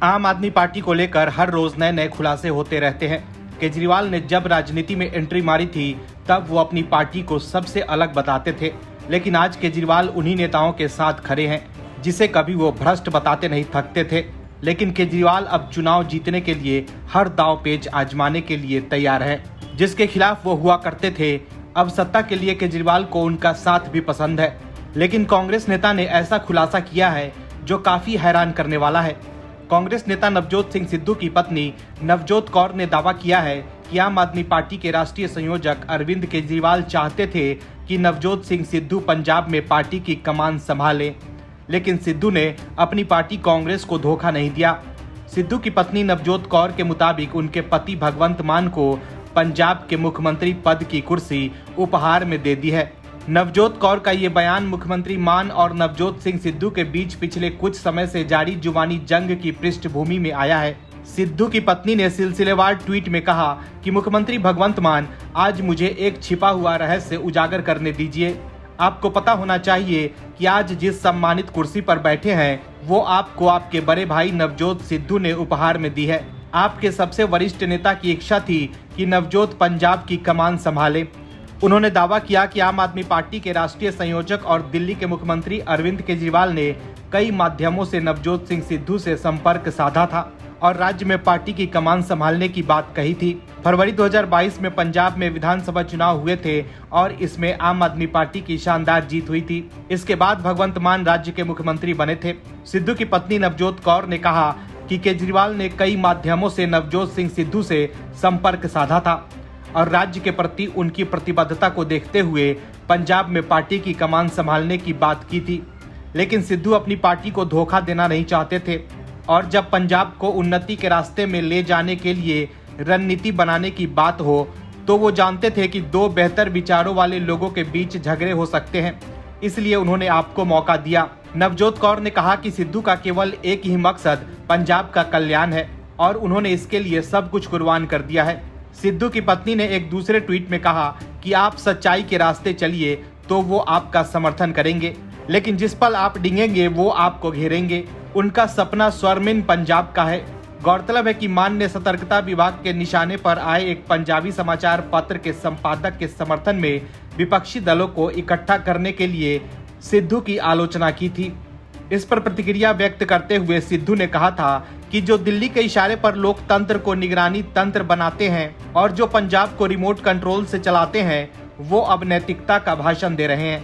आम आदमी पार्टी को लेकर हर रोज नए नए खुलासे होते रहते हैं। केजरीवाल ने जब राजनीति में एंट्री मारी थी तब वो अपनी पार्टी को सबसे अलग बताते थे, लेकिन आज केजरीवाल उन्हीं नेताओं के साथ खड़े हैं जिसे कभी वो भ्रष्ट बताते नहीं थकते थे। लेकिन केजरीवाल अब चुनाव जीतने के लिए हर दांव पेच आजमाने के लिए तैयार है। जिसके खिलाफ वो हुआ करते थे, अब सत्ता के लिए केजरीवाल को उनका साथ भी पसंद है। लेकिन कांग्रेस नेता ने ऐसा खुलासा किया है जो काफी हैरान करने वाला है। कांग्रेस नेता नवजोत सिंह सिद्धू की पत्नी नवजोत कौर ने दावा किया है कि आम आदमी पार्टी के राष्ट्रीय संयोजक अरविंद केजरीवाल चाहते थे कि नवजोत सिंह सिद्धू पंजाब में पार्टी की कमान संभालें, लेकिन सिद्धू ने अपनी पार्टी कांग्रेस को धोखा नहीं दिया। सिद्धू की पत्नी नवजोत कौर के मुताबिक उनके पति भगवंत मान को पंजाब के मुख्यमंत्री पद की कुर्सी उपहार में दे दी है। नवजोत कौर का ये बयान मुख्यमंत्री मान और नवजोत सिंह सिद्धू के बीच पिछले कुछ समय से जारी जुबानी जंग की पृष्ठभूमि में आया है। सिद्धू की पत्नी ने सिलसिलेवार ट्वीट में कहा कि मुख्यमंत्री भगवंत मान, आज मुझे एक छिपा हुआ रहस्य उजागर करने दीजिए। आपको पता होना चाहिए कि आज जिस सम्मानित कुर्सी पर बैठे हैं वो आपको आपके बड़े भाई नवजोत सिद्धू ने उपहार में दी है। आपके सबसे वरिष्ठ नेता की इच्छा थी कि नवजोत पंजाब की कमान संभाले। उन्होंने दावा किया कि आम आदमी पार्टी के राष्ट्रीय संयोजक और दिल्ली के मुख्यमंत्री अरविंद केजरीवाल ने कई माध्यमों से नवजोत सिंह सिद्धू से संपर्क साधा था और राज्य में पार्टी की कमान संभालने की बात कही थी। फरवरी 2022 में पंजाब में विधानसभा चुनाव हुए थे और इसमें आम आदमी पार्टी की शानदार जीत हुई थी। इसके बाद भगवंत मान राज्य के मुख्यमंत्री बने थे। सिद्धू की पत्नी नवजोत कौर ने कहा कि केजरीवाल ने कई माध्यमों से नवजोत सिंह सिद्धू से संपर्क साधा था और राज्य के प्रति उनकी प्रतिबद्धता को देखते हुए पंजाब में पार्टी की कमान संभालने की बात की थी। लेकिन सिद्धू अपनी पार्टी को धोखा देना नहीं चाहते थे और जब पंजाब को उन्नति के रास्ते में ले जाने के लिए रणनीति बनाने की बात हो तो वो जानते थे कि दो बेहतर विचारों वाले लोगों के बीच झगड़े हो सकते हैं, इसलिए उन्होंने आपको मौका दिया। नवजोत कौर ने कहा कि सिद्धू का केवल एक ही मकसद पंजाब का कल्याण है और उन्होंने इसके लिए सब कुछ कुर्बान कर दिया है। सिद्धू की पत्नी ने एक दूसरे ट्वीट में कहा कि आप सच्चाई के रास्ते चलिए तो वो आपका समर्थन करेंगे, लेकिन जिस पल आप डिंगेंगे वो आपको घेरेंगे। उनका सपना स्वर्णिम पंजाब का है। गौरतलब है कि मान ने सतर्कता विभाग के निशाने पर आए एक पंजाबी समाचार पत्र के संपादक के समर्थन में विपक्षी दलों को इकट्ठा करने के लिए सिद्धू की आलोचना की थी। इस पर प्रतिक्रिया व्यक्त करते हुए सिद्धू ने कहा था कि जो दिल्ली के इशारे पर लोकतंत्र को निगरानी तंत्र बनाते हैं और जो पंजाब को रिमोट कंट्रोल से चलाते हैं वो अब नैतिकता का भाषण दे रहे हैं।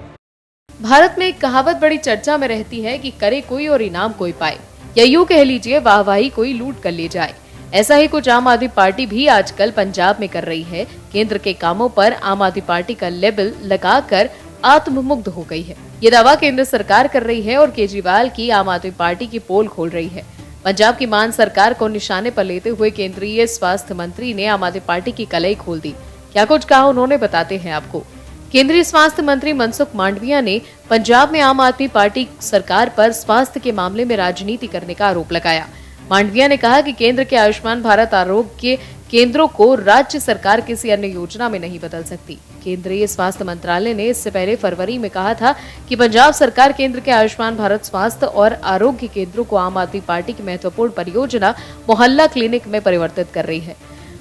भारत में एक कहावत बड़ी चर्चा में रहती है कि करे कोई और इनाम कोई पाए, या यूं कह लीजिए वाहवाही कोई लूट कर ले जाए। ऐसा ही कुछ आम आदमी पार्टी भी आजकल पंजाब में कर रही है। केंद्र के कामों पर आम आदमी पार्टी का लेबल लगाकर आत्ममुग्ध हो गई है। ये दावा केंद्र सरकार कर रही है और केजरीवाल की आम आदमी पार्टी की पोल खोल रही है। पंजाब की मान सरकार को निशाने पर लेते हुए केंद्रीय स्वास्थ्य मंत्री ने आम आदमी पार्टी की कलई खोल दी। क्या कुछ कहा उन्होंने, बताते हैं आपको। केंद्रीय स्वास्थ्य मंत्री मनसुख मांडविया ने पंजाब में आम आदमी पार्टी सरकार पर स्वास्थ्य के मामले में राजनीति करने का आरोप लगाया। मांडविया ने कहा कि केंद्र के आयुष्मान भारत आरोग्य केंद्रों को राज्य सरकार किसी अन्य योजना में नहीं बदल सकती। केंद्रीय स्वास्थ्य मंत्रालय ने इससे पहले फरवरी में कहा था कि पंजाब सरकार केंद्र के आयुष्मान भारत स्वास्थ्य और आरोग्य केंद्रों को आम आदमी पार्टी की महत्वपूर्ण परियोजना मोहल्ला क्लिनिक में परिवर्तित कर रही है।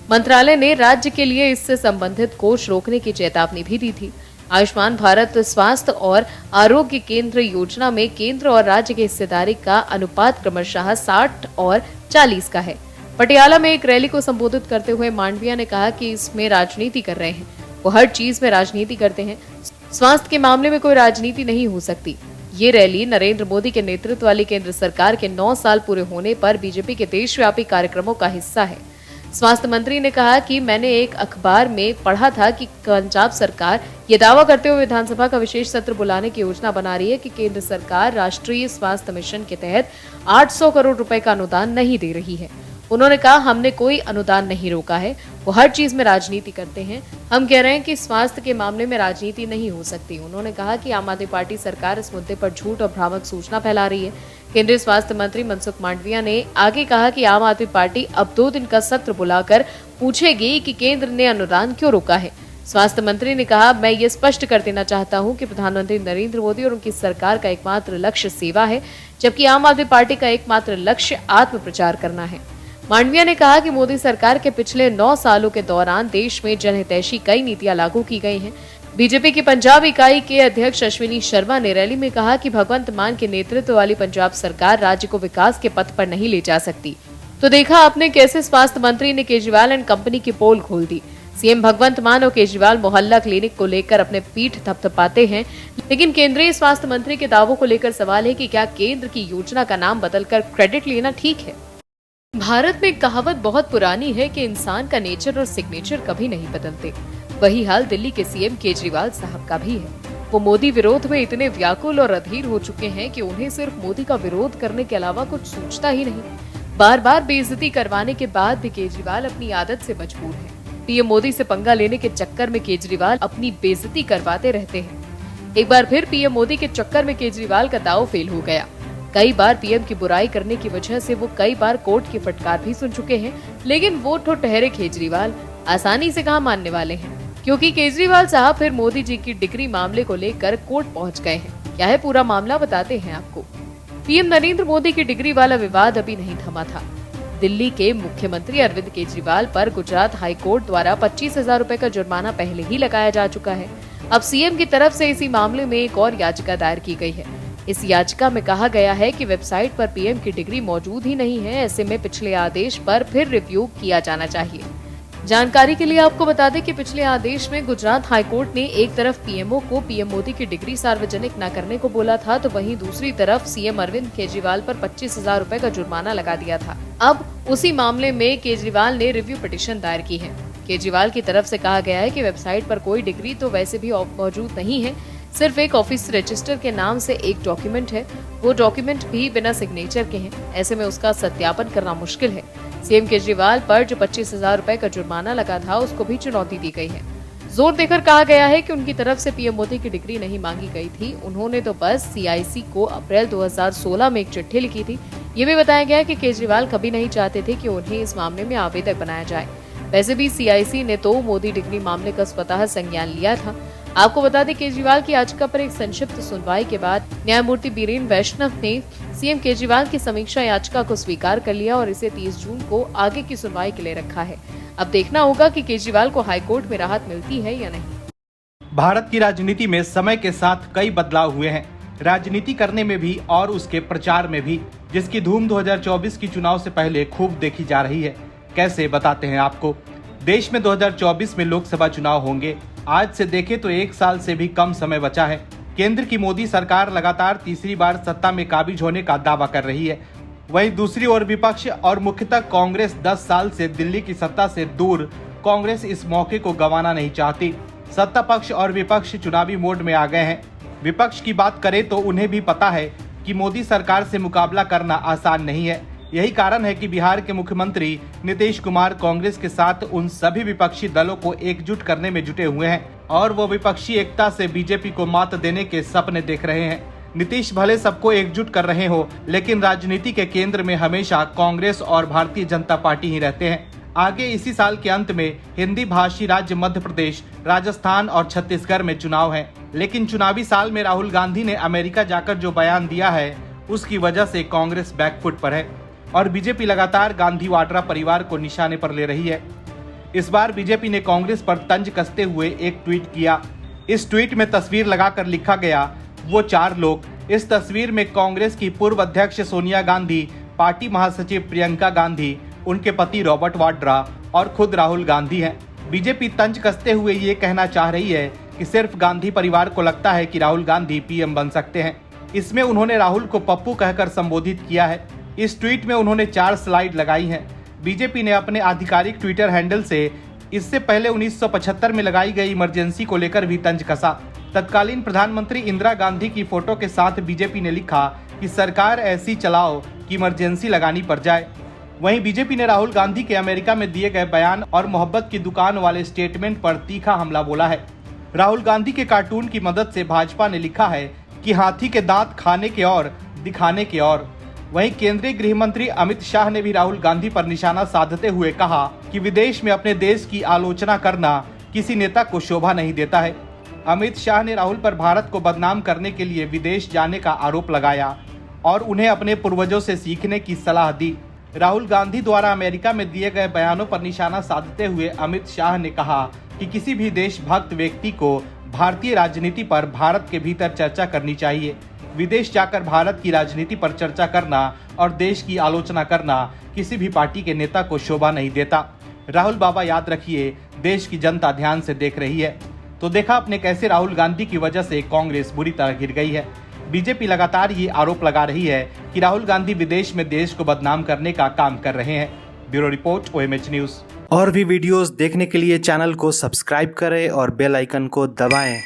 मंत्रालय ने राज्य के लिए इससे संबंधित कोष रोकने की चेतावनी भी दी थी। आयुष्मान भारत स्वास्थ्य और आरोग्य केंद्र योजना में केंद्र और राज्य की हिस्सेदारी का अनुपात क्रमशः 60 और 40 का है। पटियाला में एक रैली को संबोधित करते हुए मांडविया ने कहा कि इसमें राजनीति कर रहे हैं, वो हर चीज में राजनीति करते हैं। स्वास्थ्य के मामले में कोई राजनीति नहीं हो सकती। ये रैली नरेंद्र मोदी के नेतृत्व वाली केंद्र सरकार के 9 साल पूरे होने पर बीजेपी के देशव्यापी कार्यक्रमों का हिस्सा है। स्वास्थ्य मंत्री ने कहा कि मैंने एक अखबार में पढ़ा था कि पंजाब सरकार ये दावा करते हुए विधानसभा का विशेष सत्र बुलाने की योजना बना रही है कि केंद्र सरकार राष्ट्रीय स्वास्थ्य मिशन के तहत 800 करोड़ रुपए का अनुदान नहीं दे रही है। उन्होंने कहा हमने कोई अनुदान नहीं रोका है, वो हर चीज में राजनीति करते हैं। हम कह रहे हैं कि स्वास्थ्य के मामले में राजनीति नहीं हो सकती। उन्होंने कहा कि आम आदमी पार्टी सरकार इस मुद्दे पर झूठ और भ्रामक सूचना फैला रही है। केंद्रीय स्वास्थ्य मंत्री मनसुख मांडविया ने आगे कहा कि आम आदमी पार्टी अब 2 दिन का सत्र बुलाकर पूछेगी कि केंद्र ने अनुदान क्यों रोका है। स्वास्थ्य मंत्री ने कहा, मैं ये स्पष्ट कर देना चाहता हूं कि प्रधानमंत्री नरेंद्र मोदी और उनकी सरकार का एकमात्र लक्ष्य सेवा है, जबकि आम आदमी पार्टी का एकमात्र लक्ष्य आत्म प्रचार करना है। मांडविया ने कहा कि मोदी सरकार के पिछले 9 सालों के दौरान देश में जनहितैषी कई नीतियां लागू की गई हैं। बीजेपी की पंजाब इकाई के अध्यक्ष अश्विनी शर्मा ने रैली में कहा कि भगवंत मान के नेतृत्व वाली पंजाब सरकार राज्य को विकास के पथ पर नहीं ले जा सकती। तो देखा आपने कैसे स्वास्थ्य मंत्री ने केजरीवाल एंड कंपनी की पोल खोल दी। सीएम भगवंत मान और केजरीवाल मोहल्ला क्लिनिक को लेकर अपने पीठ थपथपाते हैं, लेकिन केंद्रीय स्वास्थ्य मंत्री के दावों को लेकर सवाल है कि क्या केंद्र की योजना का नाम बदलकर क्रेडिट लेना ठीक है। भारत में कहावत बहुत पुरानी है कि इंसान का नेचर और सिग्नेचर कभी नहीं बदलते। वही हाल दिल्ली के सीएम केजरीवाल साहब का भी है। वो मोदी विरोध में इतने व्याकुल और अधीर हो चुके हैं कि उन्हें सिर्फ मोदी का विरोध करने के अलावा कुछ सूझता ही नहीं। बार बार बेइज्जती करवाने के बाद भी केजरीवाल अपनी आदत से मजबूर है। पीएम मोदी से पंगा लेने के चक्कर में केजरीवाल अपनी बेइज्जती करवाते रहते हैं। एक बार फिर पीएम मोदी के चक्कर में केजरीवाल का दांव फेल हो गया। कई बार पीएम की बुराई करने की वजह से वो कई बार कोर्ट की फटकार भी सुन चुके हैं, लेकिन वो ठहरे केजरीवाल आसानी से कहां मानने वाले हैं, क्योंकि केजरीवाल साहब फिर मोदी जी की डिग्री मामले को लेकर कोर्ट पहुंच गए हैं। क्या है पूरा मामला, बताते हैं आपको। पीएम नरेंद्र मोदी की डिग्री वाला विवाद अभी नहीं थमा था। दिल्ली के मुख्यमंत्री अरविंद केजरीवाल पर गुजरात हाई कोर्ट द्वारा 25,000 रुपए का जुर्माना पहले ही लगाया जा चुका है। अब सीएम की तरफ से इसी मामले में एक और याचिका दायर की गई है। इस याचिका में कहा गया है कि वेबसाइट पर पीएम की डिग्री मौजूद ही नहीं है, ऐसे में पिछले आदेश पर फिर रिव्यू किया जाना चाहिए। जानकारी के लिए आपको बता दें कि पिछले आदेश में गुजरात हाईकोर्ट ने एक तरफ पीएमओ को पीएम मोदी की डिग्री सार्वजनिक न करने को बोला था, तो वहीं दूसरी तरफ सीएम अरविंद केजरीवाल पर 25,000 रुपए का जुर्माना लगा दिया था। अब उसी मामले में केजरीवाल ने रिव्यू पिटीशन दायर की है। केजरीवाल की तरफ से कहा गया है कि वेबसाइट पर कोई डिग्री तो वैसे भी मौजूद नहीं है, सिर्फ एक ऑफिस रजिस्टर के नाम से एक डॉक्यूमेंट है। वो डॉक्यूमेंट भी बिना सिग्नेचर के हैं, ऐसे में उसका सत्यापन करना मुश्किल है। सीएम केजरीवाल पर जो 25,000 रुपए का जुर्माना लगा था, उसको भी चुनौती दी गई है। जोर देकर कहा गया है कि उनकी तरफ से पीएम मोदी की डिग्री नहीं मांगी गई थी। उन्होंने तो बस सीआईसी को अप्रैल 2016 में एक चिट्ठी लिखी थी। ये भी बताया गया कि केजरीवाल कभी नहीं चाहते थे कि उन्हें इस मामले में आवेदक बनाया जाए। वैसे भी सीआईसी ने तो मोदी डिग्री मामले का स्वतः संज्ञान लिया था। आपको बता दें, केजरीवाल की याचिका पर एक संक्षिप्त सुनवाई के बाद न्यायमूर्ति बीरेन वैष्णव ने सीएम केजरीवाल की समीक्षा याचिका को स्वीकार कर लिया और इसे 30 जून को आगे की सुनवाई के लिए रखा है। अब देखना होगा कि केजरीवाल को हाईकोर्ट में राहत मिलती है या नहीं। भारत की राजनीति में समय के साथ कई बदलाव हुए हैं, राजनीति करने में भी और उसके प्रचार में भी, जिसकी धूम 2024 की चुनाव से पहले खूब देखी जा रही है। कैसे, बताते हैं आपको। देश में 2024 में लोकसभा चुनाव होंगे। आज से देखें तो 1 साल से भी कम समय बचा है। केंद्र की मोदी सरकार लगातार तीसरी बार सत्ता में काबिज होने का दावा कर रही है। वहीं दूसरी ओर विपक्ष और मुख्यतः कांग्रेस 10 साल से दिल्ली की सत्ता से दूर, कांग्रेस इस मौके को गंवाना नहीं चाहती। सत्ता पक्ष और विपक्ष चुनावी मोड में आ गए हैं। विपक्ष की बात करें तो उन्हें भी पता है कि मोदी सरकार से मुकाबला करना आसान नहीं है। यही कारण है कि बिहार के मुख्यमंत्री नीतीश कुमार कांग्रेस के साथ उन सभी विपक्षी दलों को एकजुट करने में जुटे हुए हैं और वो विपक्षी एकता से बीजेपी को मात देने के सपने देख रहे हैं। नीतीश भले सबको एकजुट कर रहे हो, लेकिन राजनीति के केंद्र में हमेशा कांग्रेस और भारतीय जनता पार्टी ही रहते हैं। आगे इसी साल के अंत में हिंदी भाषी राज्य मध्य प्रदेश, राजस्थान और छत्तीसगढ़ में चुनाव है। लेकिन चुनावी साल में राहुल गांधी ने अमेरिका जाकर जो बयान दिया है, उसकी वजह से कांग्रेस बैकफुट पर है और बीजेपी लगातार गांधी वाड्रा परिवार को निशाने पर ले रही है। इस बार बीजेपी ने कांग्रेस पर तंज कसते हुए एक ट्वीट किया। इस ट्वीट में तस्वीर लगाकर लिखा गया, वो 4 लोग। इस तस्वीर में कांग्रेस की पूर्व अध्यक्ष सोनिया गांधी, पार्टी महासचिव प्रियंका गांधी, उनके पति रॉबर्ट वाड्रा और खुद राहुल गांधी हैं। बीजेपी तंज कसते हुए ये कहना चाह रही है कि सिर्फ गांधी परिवार को लगता है कि राहुल गांधी पीएम बन सकते हैं। इसमें उन्होंने राहुल को पप्पू कहकर संबोधित किया है। इस ट्वीट में उन्होंने 4 स्लाइड लगाई हैं। बीजेपी ने अपने आधिकारिक ट्विटर हैंडल से इससे पहले 1975 में लगाई गई इमरजेंसी को लेकर भी तंज कसा। तत्कालीन प्रधानमंत्री इंदिरा गांधी की फोटो के साथ बीजेपी ने लिखा कि सरकार ऐसी चलाओ कि इमरजेंसी लगानी पड़ जाए। वहीं बीजेपी ने राहुल गांधी के अमेरिका में दिए गए बयान और मोहब्बत की दुकान वाले स्टेटमेंट पर तीखा हमला बोला है। राहुल गांधी के कार्टून की मदद से भाजपा ने लिखा है कि हाथी के दांत खाने के और दिखाने के और। वहीं केंद्रीय गृह मंत्री अमित शाह ने भी राहुल गांधी पर निशाना साधते हुए कहा कि विदेश में अपने देश की आलोचना करना किसी नेता को शोभा नहीं देता है। अमित शाह ने राहुल पर भारत को बदनाम करने के लिए विदेश जाने का आरोप लगाया और उन्हें अपने पूर्वजों से सीखने की सलाह दी। राहुल गांधी द्वारा अमेरिका में दिए गए बयानों पर निशाना साधते हुए अमित शाह ने कहा कि किसी भी देशभक्त व्यक्ति को भारतीय राजनीति पर भारत के भीतर चर्चा करनी चाहिए। विदेश जाकर भारत की राजनीति पर चर्चा करना और देश की आलोचना करना किसी भी पार्टी के नेता को शोभा नहीं देता। राहुल बाबा याद रखिए, देश की जनता ध्यान से देख रही है। तो देखा आपने कैसे राहुल गांधी की वजह से कांग्रेस बुरी तरह गिर गई है। बीजेपी लगातार ये आरोप लगा रही है कि राहुल गांधी विदेश में देश को बदनाम करने का काम कर रहे हैं। Bureau report, OMH news. और भी वीडियोस देखने के लिए चैनल को सब्सक्राइब करें और बेल आइकन को दबाएं।